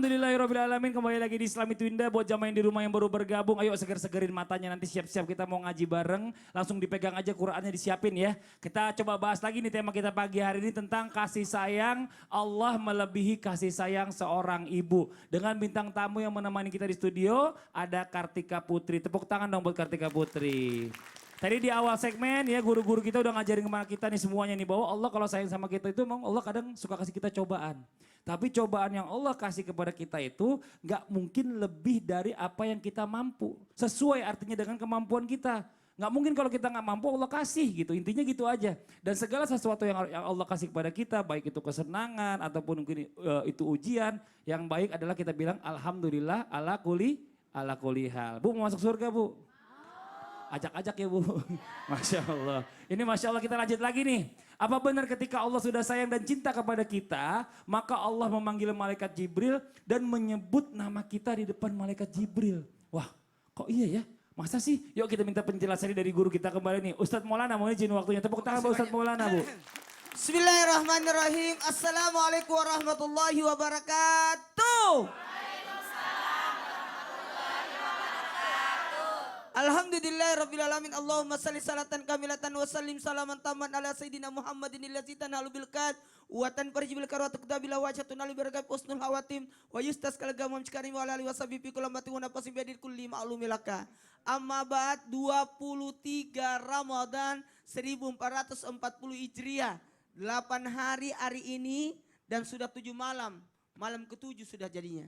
Alhamdulillahirrahmanirrahim. Kembali lagi di Islam itu Indah. Buat jamaah yang di rumah yang baru bergabung, ayo seger-segerin matanya, nanti siap-siap kita mau ngaji bareng. Langsung dipegang aja Qurannya, disiapin ya. Kita coba bahas lagi nih tema kita pagi hari ini tentang kasih sayang Allah melebihi kasih sayang seorang ibu. Dengan bintang tamu yang menemani kita di studio, ada Kartika Putri. Tepuk tangan dong buat Kartika Putri. Tadi di awal segmen ya guru-guru kita udah ngajarin kemana kita nih semuanya nih, bahwa Allah kalau sayang sama kita itu memang Allah kadang suka kasih kita cobaan. Tapi cobaan yang Allah kasih kepada kita itu gak mungkin lebih dari apa yang kita mampu. Sesuai artinya dengan kemampuan kita. Gak mungkin kalau kita gak mampu Allah kasih gitu, intinya gitu aja. Dan segala sesuatu yang Allah kasih kepada kita, baik itu kesenangan ataupun mungkin itu ujian, yang baik adalah kita bilang Alhamdulillah ala kulli hal. Bu mau masuk surga bu? Ajak-ajak ya bu. Masya Allah. Ini Masya Allah, kita lanjut lagi nih. Apa benar ketika Allah sudah sayang dan cinta kepada kita, maka Allah memanggil malaikat Jibril dan menyebut nama kita di depan malaikat Jibril. Wah kok iya ya? Masa sih? Yuk kita minta penjelasan dari guru kita kembali nih. Ustadz Maulana mau izin waktunya. Tepuk tangan buat Ustadz Maulana bu. Bismillahirrahmanirrahim. Assalamualaikum warahmatullahi wabarakatuh. Alhamdulillahirrabbilalamin. Allahumma salli salatan kamilatan wa sallim salaman taman ala sayyidina Muhammadin allazi tanalu bil kad wa tanfarjibil karwatu kutabil wajhatun ali barakat husnul hawatim wa yustas kalgamam cikarim wa ala alihi wasabi fi kulamati wa nafasi biadil kulli ma'lumilaka. Amma ba'd, 23 Ramadan 1440 Hijriah. 8 hari ini dan sudah 7 malam. Malam ke-7 sudah jadinya.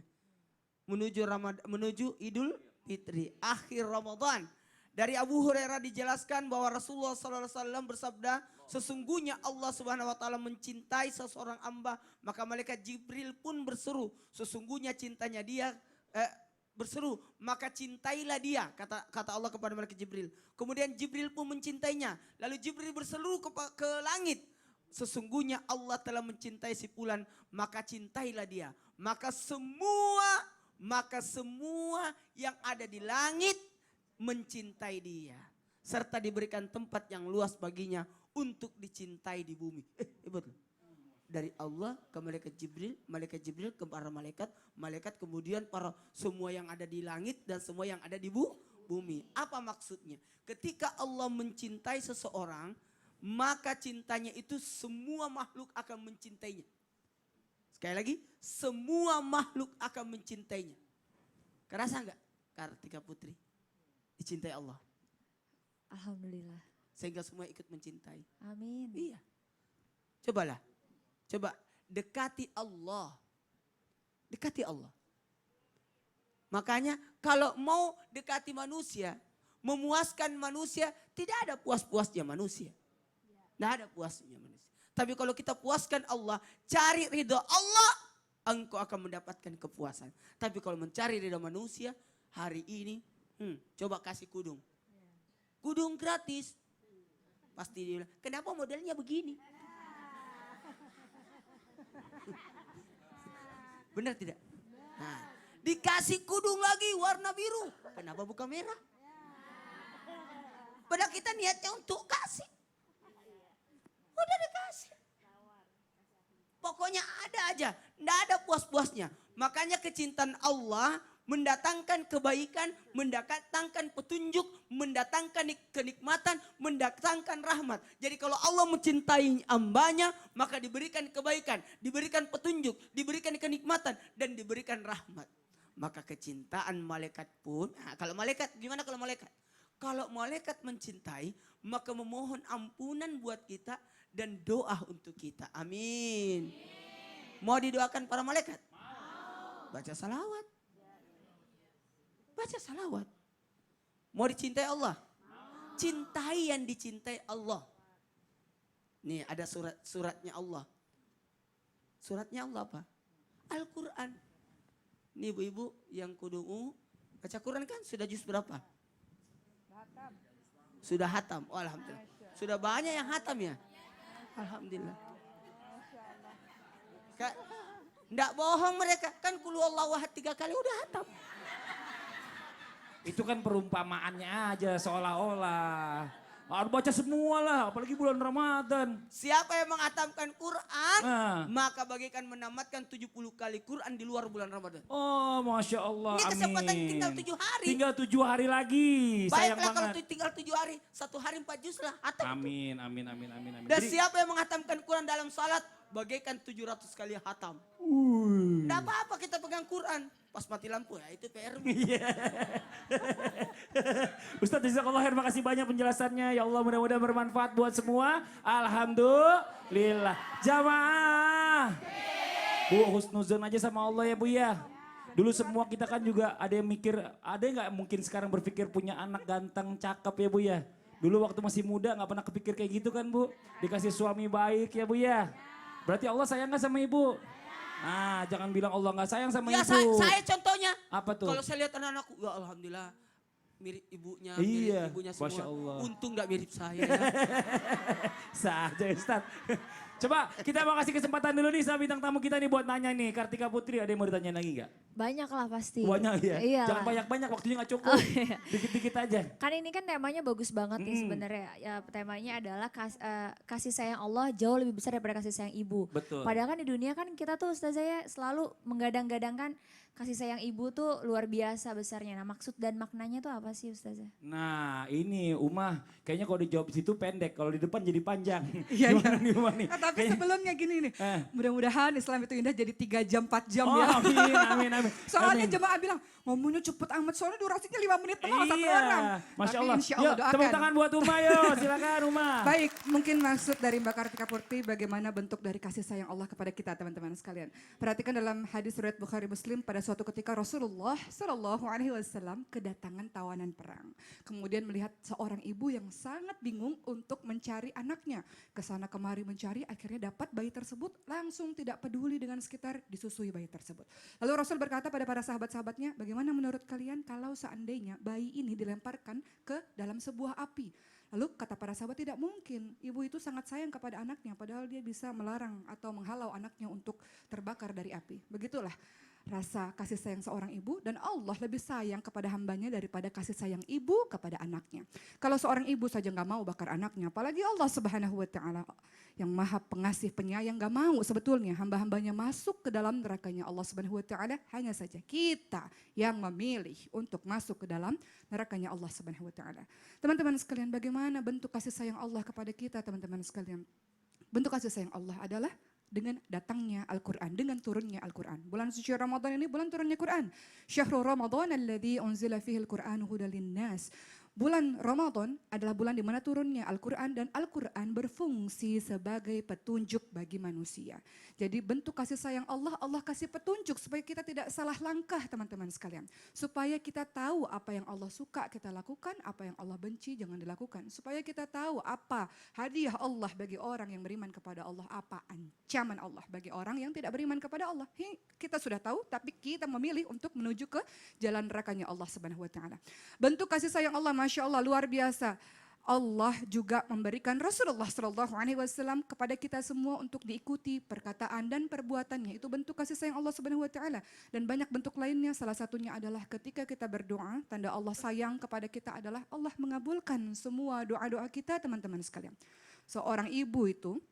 Menuju Idul Fitri, akhir Ramadan. Dari Abu Hurairah dijelaskan bahwa Rasulullah SAW bersabda, sesungguhnya Allah Subhanahu Wa Taala mencintai seseorang hamba, maka malaikat Jibril pun berseru, sesungguhnya cintanya dia berseru, maka cintailah dia, kata Allah kepada malaikat Jibril. Kemudian Jibril pun mencintainya, lalu Jibril berseru ke langit, sesungguhnya Allah telah mencintai si fulan, maka cintailah dia. Maka semua yang ada di langit mencintai dia. Serta diberikan tempat yang luas baginya untuk dicintai di bumi. Betul. Dari Allah ke malaikat Jibril ke para malaikat, malaikat kemudian para semua yang ada di langit dan semua yang ada di bumi. Apa maksudnya? Ketika Allah mencintai seseorang, maka cintanya itu semua makhluk akan mencintainya. Sekali lagi, semua makhluk akan mencintainya. Kerasa enggak Kartika Putri? Dicintai Allah. Alhamdulillah. Sehingga semua ikut mencintai. Amin. Iya. Coba dekati Allah. Dekati Allah. Makanya kalau mau dekati manusia, memuaskan manusia, tidak ada puas-puasnya manusia. Tidak ada puasnya manusia. Tapi kalau kita puaskan Allah, cari ridho Allah, engkau akan mendapatkan kepuasan. Tapi kalau mencari ridho manusia, hari ini, coba kasih kudung. Kudung gratis. Pasti dia bilang, kenapa modelnya begini? Benar tidak? Nah, dikasih kudung lagi warna biru. Kenapa bukan merah? Padahal kita niatnya untuk kasih. Udah dikasih. Pokoknya ada aja. Tidak ada puas-puasnya. Makanya kecintaan Allah mendatangkan kebaikan, mendatangkan petunjuk, mendatangkan kenikmatan, mendatangkan rahmat. Jadi kalau Allah mencintai hambanya, maka diberikan kebaikan, diberikan petunjuk, diberikan kenikmatan, dan diberikan rahmat. Maka kecintaan malaikat pun, kalau malaikat, gimana kalau malaikat? Kalau malaikat mencintai, maka memohon ampunan buat kita dan doa untuk kita. Amin. Mau didoakan para malaikat? Baca salawat. Baca salawat. Mau dicintai Allah? Cintai yang dicintai Allah. Nih ada suratnya Allah. Suratnya Allah apa? Al-Quran. Nih ibu-ibu yang kudung baca Quran kan sudah juz berapa? Sudah hatam. Oh, alhamdulillah. Sudah banyak yang hatam ya? Alhamdulillah. Enggak bohong mereka. Kan kulu Allah wahad 3 kali udah hatam. Itu kan perumpamaannya aja seolah-olah. Harus baca semua lah, apalagi bulan Ramadan. Siapa yang menghatamkan Quran, Ah. maka bagikan menamatkan 70 kali Quran di luar bulan Ramadan. Oh, Masya Allah, Ini kesempatan amin. tinggal 7 hari. Tinggal 7 hari lagi, sayang Baiklah kalau banget. tinggal 7 hari, 1 hari 4 juz lah. Hatam. Amin, amin, amin, amin, amin. Dan Jadi, siapa yang menghatamkan Quran dalam salat, bagaikan 700 kali hatam. Tidak apa-apa kita pegang Quran. Pas mati lampu ya itu PR. Iya. Ustadz Jazakallah khair, makasih banyak penjelasannya. Ya Allah, mudah-mudahan bermanfaat buat semua. Alhamdulillah. Jamaah. Bu, husnuzon aja sama Allah ya Bu ya. Dulu semua kita kan juga ada yang mikir, ada nggak mungkin sekarang berpikir punya anak ganteng, cakep ya Bu ya. Dulu waktu masih muda nggak pernah kepikir kayak gitu kan Bu. Dikasih suami baik ya Bu ya. Berarti Allah sayang nggak sama Ibu? Nah, jangan bilang Allah nggak sayang sama Ya Ibu. saya contohnya. Apa tuh? Kalau saya lihat anak-anakku, ya Alhamdulillah mirip ibunya, Iya, mirip ibunya Masya semua. Allah. Untung gak mirip saya ya. Saja Ustaz. Coba kita mau kasih kesempatan dulu nih sama bintang tamu kita nih buat nanya nih. Kartika Putri, ada yang mau ditanya lagi gak? Banyak lah pasti. Banyak ya? Iya. Jangan banyak-banyak, waktunya gak cukup. Oh, iya. Dikit-dikit aja. Kan ini kan temanya bagus banget nih sebenarnya. Ya, temanya adalah kasih sayang Allah jauh lebih besar daripada kasih sayang ibu. Betul. Padahal kan di dunia kan kita tuh Ustazah ya selalu menggadang-gadangkan kasih sayang ibu tuh luar biasa besarnya. Nah maksud dan maknanya tuh apa sih Ustazah? Nah ini Umah, kayaknya kalau dijawab di situ pendek, kalau di depan jadi panjang. Iya, Gimana nih Umah nih? Nah, tapi Kayaknya- sebelumnya gini nih, mudah-mudahan Islam itu indah jadi 3 jam, 4 jam Oh, ya. amin, amin, amin. Soalnya Amin. jemaah bilang, ngomongnya cepet amat, soalnya durasinya 5 menit doang satu Iya, orang. Masya Tapi Allah. insya Yuk, Allah tepuk doakan. tangan buat Umah yuk, silakan Umah. Baik, mungkin maksud dari Mbak Kartika Putri bagaimana bentuk dari kasih sayang Allah kepada kita teman-teman sekalian. Perhatikan dalam hadis riwayat Bukhari Muslim pada suatu ketika Rasulullah Shallallahu Alaihi Wasallam kedatangan tawanan perang. Kemudian melihat seorang ibu yang sangat bingung untuk mencari anaknya. Kesana kemari mencari, akhirnya dapat bayi tersebut, langsung tidak peduli dengan sekitar, disusui bayi tersebut. Lalu Rasul berkata pada para sahabat-sahabatnya, bagaimana menurut kalian kalau seandainya bayi ini dilemparkan ke dalam sebuah api? Lalu kata para sahabat tidak mungkin, ibu itu sangat sayang kepada anaknya padahal dia bisa melarang atau menghalau anaknya untuk terbakar dari api. Begitulah rasa kasih sayang seorang ibu dan Allah lebih sayang kepada hambanya daripada kasih sayang ibu kepada anaknya. Kalau seorang ibu saja nggak mau bakar anaknya, apalagi Allah Subhanahu Wa Taala yang maha pengasih penyayang nggak mau sebetulnya hamba-hambanya masuk ke dalam nerakanya Allah Subhanahu Wa Taala, hanya saja kita yang memilih untuk masuk ke dalam nerakanya Allah Subhanahu Wa Taala. Teman-teman sekalian, bagaimana bentuk kasih sayang Allah kepada kita teman-teman sekalian? Bentuk kasih sayang Allah adalah dengan datangnya Al-Quran, dengan turunnya Al-Quran. Bulan suci Ramadan ini bulan turunnya Quran. Syahrul Ramadan alladzi unzila fihi al-Qur'an hudal linnas. Bulan Ramadan adalah bulan di mana turunnya Al-Quran dan Al-Quran berfungsi sebagai petunjuk bagi manusia. Jadi bentuk kasih sayang Allah, Allah kasih petunjuk supaya kita tidak salah langkah teman-teman sekalian. Supaya kita tahu apa yang Allah suka kita lakukan, apa yang Allah benci jangan dilakukan. Supaya kita tahu apa hadiah Allah bagi orang yang beriman kepada Allah, apa ancaman Allah bagi orang yang tidak beriman kepada Allah. Kita sudah tahu tapi kita memilih untuk menuju ke jalan nerakanya Allah Subhanahu Wa Taala. Bentuk kasih sayang Allah Masya Allah luar biasa. Allah juga memberikan Rasulullah Shallallahu Alaihi Wasallam kepada kita semua untuk diikuti perkataan dan perbuatannya. Itu bentuk kasih sayang Allah Subhanahu Wa Taala. Dan banyak bentuk lainnya. Salah satunya adalah ketika kita berdoa, tanda Allah sayang kepada kita adalah Allah mengabulkan semua doa-doa kita teman-teman sekalian. Seorang ibu itu,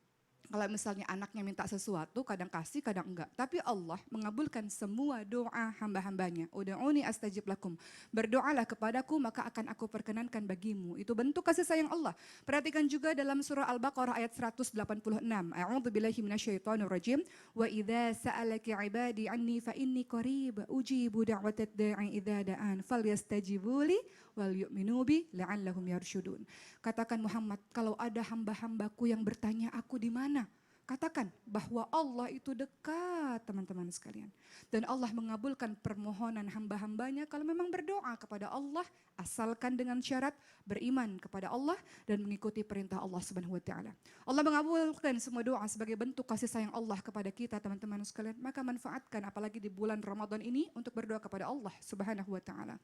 kalau misalnya anaknya minta sesuatu, kadang kasih, kadang enggak. Tapi Allah mengabulkan semua doa hamba-hambanya. Ud'uni astajib lakum. Berdoalah kepadaku, maka akan aku perkenankan bagimu. Itu bentuk kasih sayang Allah. Perhatikan juga dalam surah Al-Baqarah ayat 186. A'udzu billahi minasyaitonir rajim. Wa idza sa'alaki 'ibadi 'anni fa inni qarib ujibu da'watad da'i idza da'an falyastajibuli wal yu'minu bi la'allahum yarsyudun. Katakan Muhammad, kalau ada hamba-hambaku yang bertanya aku di mana? Katakan bahwa Allah itu dekat teman-teman sekalian. Dan Allah mengabulkan permohonan hamba-hambanya kalau memang berdoa kepada Allah asalkan dengan syarat beriman kepada Allah dan mengikuti perintah Allah Subhanahu Wa Taala. Allah mengabulkan semua doa sebagai bentuk kasih sayang Allah kepada kita teman-teman sekalian. Maka manfaatkan apalagi di bulan Ramadan ini untuk berdoa kepada Allah Subhanahu Wa Taala.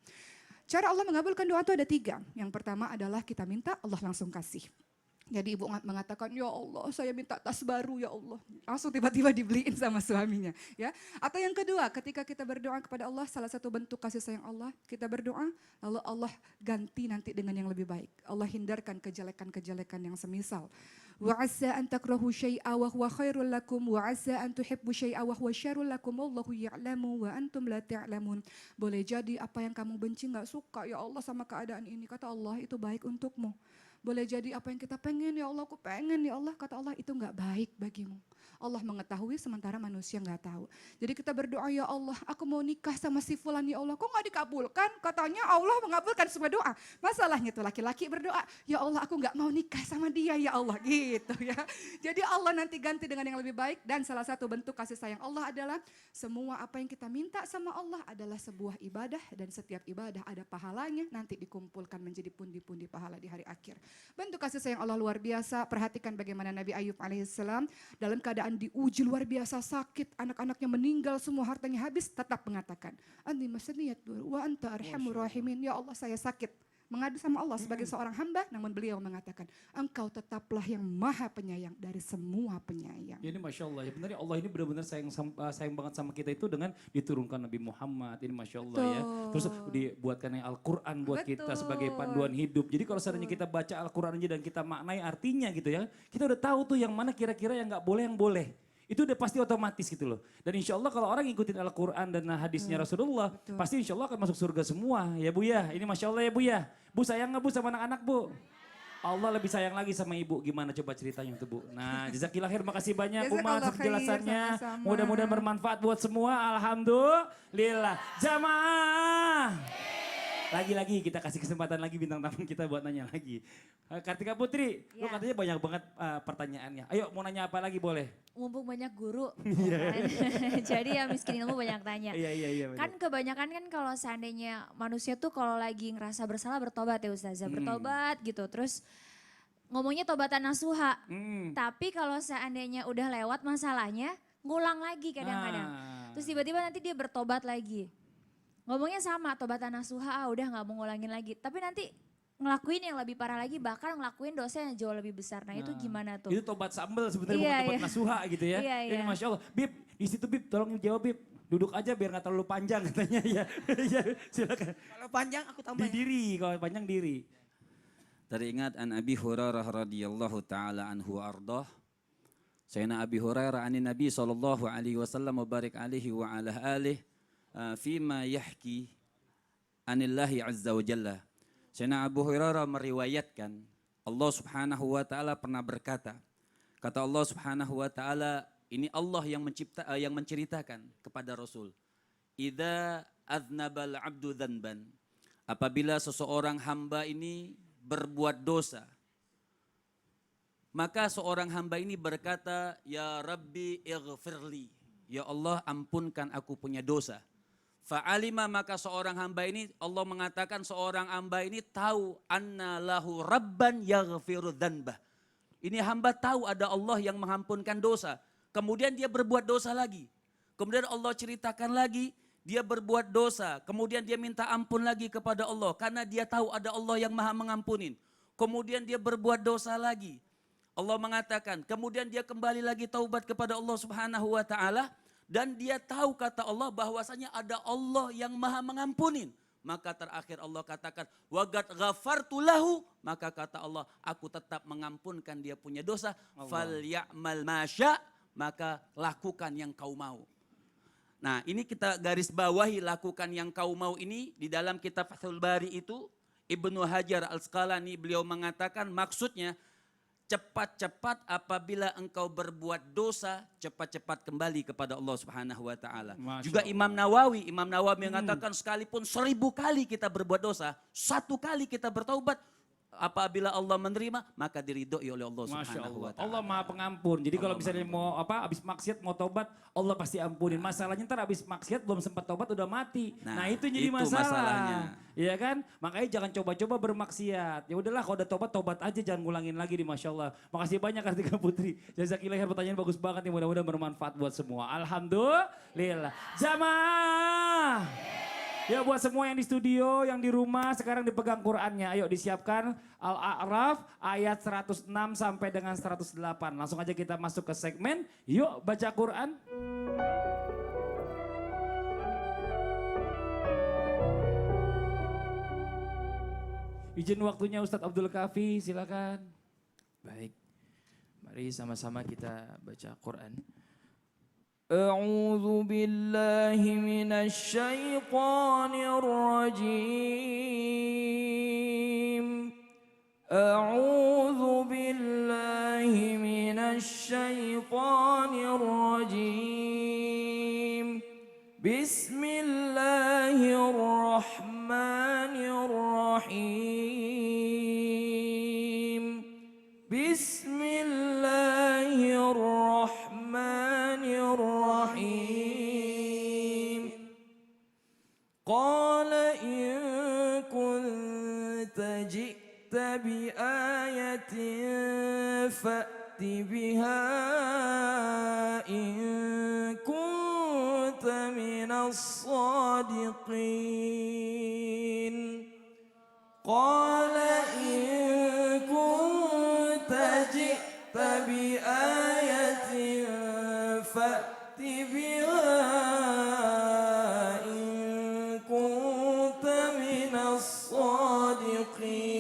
Cara Allah mengabulkan doa itu ada 3. Yang pertama adalah kita minta Allah langsung kasih. Jadi ibu mengatakan, ya Allah saya minta tas baru ya Allah. Langsung tiba-tiba dibeliin sama suaminya. Ya. Atau yang kedua, ketika kita berdoa kepada Allah, salah satu bentuk kasih sayang Allah, kita berdoa, lalu Allah ganti nanti dengan yang lebih baik. Allah hindarkan kejelekan-kejelekan yang semisal. Wa asa an takrahu syai'a wa huwa khairul lakum wa asa an tuhibbu syai'a wa huwa syarrul lakum wallahu ya'lamu wa antum la ta'lamun. Boleh jadi apa yang kamu benci enggak suka ya Allah sama keadaan ini, kata Allah itu baik untukmu. Boleh jadi apa yang kita pengen, ya Allah aku pengen ya Allah, kata Allah itu enggak baik bagimu. Allah mengetahui sementara manusia enggak tahu. Jadi kita berdoa, ya Allah aku mau nikah sama si fulan ya Allah, kok enggak dikabulkan? Katanya Allah mengabulkan semua doa. Masalahnya tuh laki-laki berdoa, ya Allah aku enggak mau nikah sama dia ya Allah, gitu ya. Jadi Allah nanti ganti dengan yang lebih baik, dan salah satu bentuk kasih sayang Allah adalah semua apa yang kita minta sama Allah adalah sebuah ibadah, dan setiap ibadah ada pahalanya, nanti dikumpulkan menjadi pundi-pundi pahala di hari akhir. Bentuk kasih sayang Allah luar biasa. Perhatikan bagaimana Nabi Ayub alaihissalam dalam keadaan diuji luar biasa, sakit, anak-anaknya meninggal, semua hartanya habis, tetap mengatakan, Anni masaniyat wa anta arhamur rahimin. Ya Allah saya sakit. Mengadu sama Allah sebagai seorang hamba, namun beliau mengatakan, engkau tetaplah yang maha penyayang dari semua penyayang. Ya, ini Masya Allah, ya benar ya, Allah ini benar-benar sayang banget sama kita itu dengan diturunkan Nabi Muhammad, ini Masya Allah ya. Terus dibuatkan Al-Quran buat kita sebagai panduan hidup. Jadi kalau seandainya kita baca Al-Quran aja dan kita maknai artinya gitu ya, kita udah tahu tuh yang mana kira-kira yang gak boleh, yang boleh. Itu udah pasti otomatis gitu loh. Dan insya Allah kalau orang ngikutin Al-Quran dan hadisnya Rasulullah, pasti insya Allah akan masuk surga semua. Ya Bu ya, ini Masya Allah ya Bu ya. Bu sayang gak Bu sama anak-anak Bu? Allah lebih sayang lagi sama ibu. Gimana coba ceritanya tuh Bu? Nah, jazakillah khair, makasih banyak Uma atas penjelasannya. Mudah-mudahan bermanfaat buat semua. Alhamdulillah. Jamaah. Lagi-lagi kita kasih kesempatan lagi bintang tamu kita buat nanya lagi. Kartika Putri, lu katanya banyak banget pertanyaannya. Ayo mau nanya apa lagi boleh? Mumpung banyak guru, jadi yang miskin ilmu banyak tanya. Iya. Kan kebanyakan kan kalau seandainya manusia tuh kalau lagi ngerasa bersalah bertobat ya Ustazah, bertobat gitu. Terus ngomongnya tobatan nasuha, tapi kalau seandainya udah lewat masalahnya, ngulang lagi kadang-kadang. Terus tiba-tiba nanti dia bertobat lagi. Ngomongnya sama, tobatan nasuha, udah gak mau ngulangin lagi. Tapi nanti ngelakuin yang lebih parah lagi, bahkan ngelakuin dosa yang jauh lebih besar. Nah itu gimana tuh? Itu tobat sambel sebenarnya, bukan tobat nasuha gitu ya. Ini Masya Allah. Bib, di situ Bib, tolong jawab Bib. Duduk aja biar gak terlalu panjang katanya ya. Ya silakan. Kalau panjang aku tambah. Di diri, kalau panjang diri. Teringat an Abi Hurairah radhiyallahu taala anhu ardah. Sayyidina Abi Hurairah anin Nabi sallallahu alaihi wasallam wa barik alaihi wa ala alihi fima yahki anillahi azza wa jalla. Sayyidina Abu Hurairah meriwayatkan Allah subhanahu wa ta'ala pernah berkata, kata Allah subhanahu wa ta'ala, ini Allah yang menceritakan kepada Rasul, idza aznabal abdu dzanban, apabila seseorang hamba ini berbuat dosa, maka seorang hamba ini berkata, ya Rabbi ighfirli, ya Allah ampunkan aku punya dosa. Fa'alima, maka seorang hamba ini, Allah mengatakan seorang hamba ini tahu anna lahu rabban yaghfiru dzanbah. Ini hamba tahu ada Allah yang mengampunkan dosa. Kemudian dia berbuat dosa lagi. Kemudian Allah ceritakan lagi dia berbuat dosa. Kemudian dia minta ampun lagi kepada Allah karena dia tahu ada Allah yang maha mengampunin. Kemudian dia berbuat dosa lagi. Allah mengatakan, kemudian dia kembali lagi taubat kepada Allah Subhanahu wa taala. Dan dia tahu kata Allah bahwasanya ada Allah yang maha mengampunin. Maka terakhir Allah katakan, wagat ghafartu lahu, maka kata Allah, aku tetap mengampunkan dia punya dosa. Fal ya'mal masya, maka lakukan yang kau mau. Nah ini kita garis bawahi lakukan yang kau mau ini. Di dalam kitab Fathul Bari itu, Ibnu Hajar Al-Asqalani beliau mengatakan maksudnya, cepat-cepat apabila engkau berbuat dosa, cepat-cepat kembali kepada Allah Subhanahu wa taala. Juga Imam Nawawi mengatakan sekalipun 1000 kali kita berbuat dosa, 1 kali kita bertaubat, apabila Allah menerima, maka diridhoi oleh Allah Subhanahu wa taala. Allah Maha Pengampun. Jadi kalau misalnya mau habis maksiat mau tobat, Allah pasti ampunin. Masalahnya ntar habis maksiat belum sempat tobat udah mati. Nah, itu jadi masalahnya. Iya kan? Makanya jangan coba-coba bermaksiat. Ya udahlah kalau udah tobat aja, jangan ngulangin lagi di Masya Allah. Makasih banyak Kartika Putri. Jazakillah khair, pertanyaan bagus banget nih, mudah-mudahan bermanfaat buat semua. Alhamdulillah. Jamaah. Ya buat semua yang di studio, yang di rumah sekarang dipegang Qurannya. Ayo disiapkan Al-A'raf ayat 106 sampai dengan 108. Langsung aja kita masuk ke segmen Yuk Baca Quran. Izin waktunya Ustadz Abdul Kafi, silakan. Baik, mari sama-sama kita baca Quran. A'udzu billahi minasy syaithanir rajim. A'udzu billahi minasy syaithanir rajim. Bismillahirrahmanirrahim. Bismillahirrahmanirrahim. Qala in kunta ji'ta bi ayatin fa'ti biha in kunta minas sadiqin. Qala in kunta ji'ta bi ayatin fa'ti biha in kunta minas sadiqin.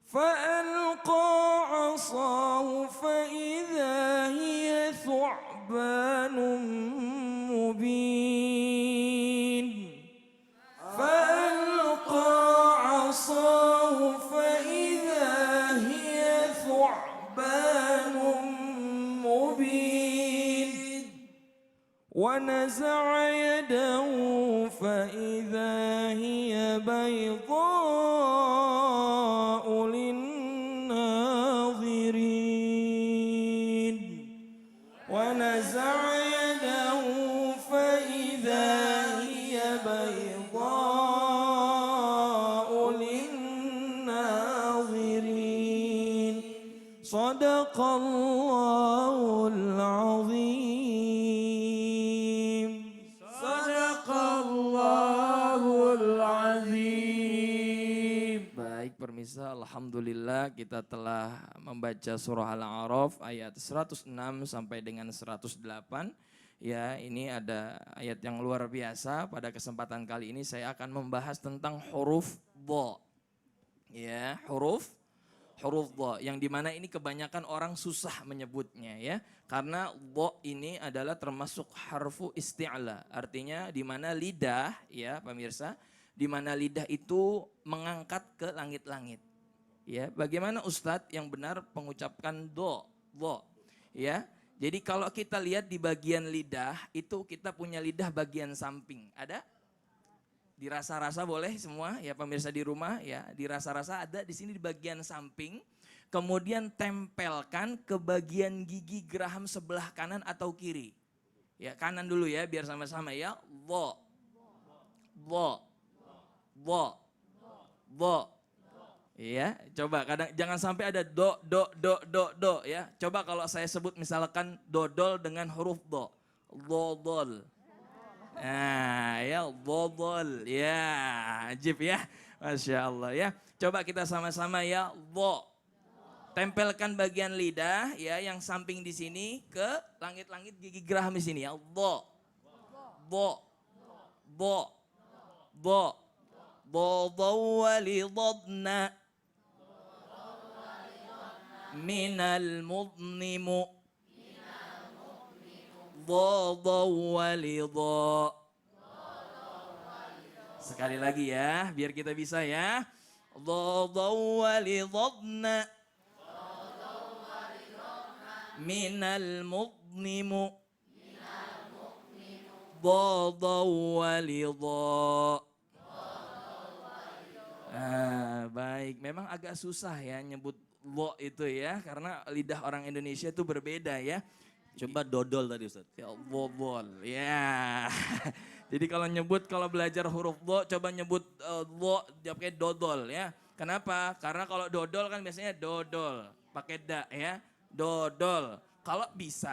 فألقى عصاه فإذا هي ثعبان مبين. فألقى عصاه فإذا هي ثعبان مبين. ونزع يده فإذا هي بيضاء للناظرين. ونزع يده فإذا هي بيضاء للناظرين. صدق الله العظيم. صدق الله العظيم. Baik permisa, alhamdulillah kita telah membaca surah Al-A'raf ayat 106 sampai dengan 108. Ya, ini ada ayat yang luar biasa. Pada kesempatan kali ini saya akan membahas tentang huruf dha. Ya, huruf dha yang dimana ini kebanyakan orang susah menyebutnya ya. Karena dha ini adalah termasuk harfu isti'la. Artinya dimana lidah ya pemirsa, dimana lidah itu mengangkat ke langit-langit. Ya, bagaimana Ustadz yang benar mengucapkan dha? Ya. Jadi kalau kita lihat di bagian lidah, itu kita punya lidah bagian samping. Ada? Dirasa-rasa boleh semua ya pemirsa di rumah ya. Dirasa-rasa ada di sini di bagian samping. Kemudian tempelkan ke bagian gigi geraham sebelah kanan atau kiri. Ya, kanan dulu ya biar sama-sama ya. Dha. Iya, coba kadang jangan sampai ada do ya. Coba kalau saya sebut misalkan dodol dengan huruf do. Dodol. Nah, ya dodol. Ya, ajib ya. Masya Allah ya. Coba kita sama-sama ya. Do. Tempelkan bagian lidah ya yang samping di sini ke langit-langit gigi geraham di sini ya. Do. Walidadna minal mudnimu walidha. Sekali lagi ya biar kita bisa ya. Walidadna minal mudnimu walidha. Baik, memang agak susah ya nyebut lo itu ya, karena lidah orang Indonesia itu berbeda ya. Coba dodol tadi Ustaz. Ya, dodol, ya. Jadi kalau belajar huruf do, coba nyebut lo, pakai dodol ya. Kenapa? Karena kalau dodol kan biasanya dodol, pakai da ya, dodol. Kalau bisa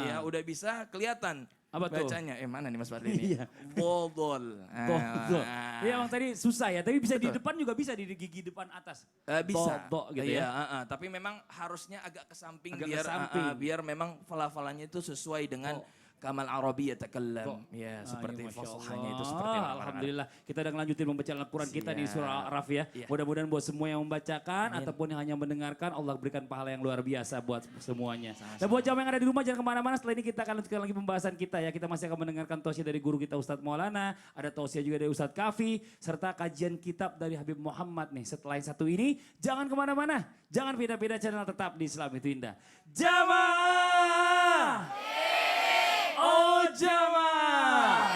ya udah bisa kelihatan Apa tuh? Bacanya, mana nih Mas Fadli ini? Iya. Bodol. Betul. Iya emang tadi susah ya, tapi bisa di Betul. depan juga bisa di gigi depan atas. Bisa. Do gitu Iya, ya. tapi memang harusnya agak ke samping Agak ke biar samping. biar memang falafalnya itu sesuai dengan kamal Arabi takallam. Ya, seperti Masya fasohanya itu Allah. seperti orang Arab. Alhamdulillah. Kita udah ngelanjutin membaca Al-Quran kita di Siap. surah Al-Araf ya. Iya. Mudah-mudahan buat semua yang membacakan ataupun yang hanya mendengarkan, Allah berikan pahala yang luar biasa buat semuanya. Dan buat jamaah yang ada di rumah jangan kemana-mana, setelah ini kita akan lanjutkan lagi pembahasan kita ya. Kita masih akan mendengarkan tausiah dari guru kita Ustadz Maulana, ada tausiah juga dari Ustadz Kafi, serta kajian kitab dari Habib Muhammad nih. Setelah yang satu ini, jangan kemana-mana, jangan pindah-pindah channel, tetap di Islam itu Indah. Jamaah! Oh jamaah!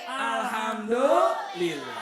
Alhamdulillah.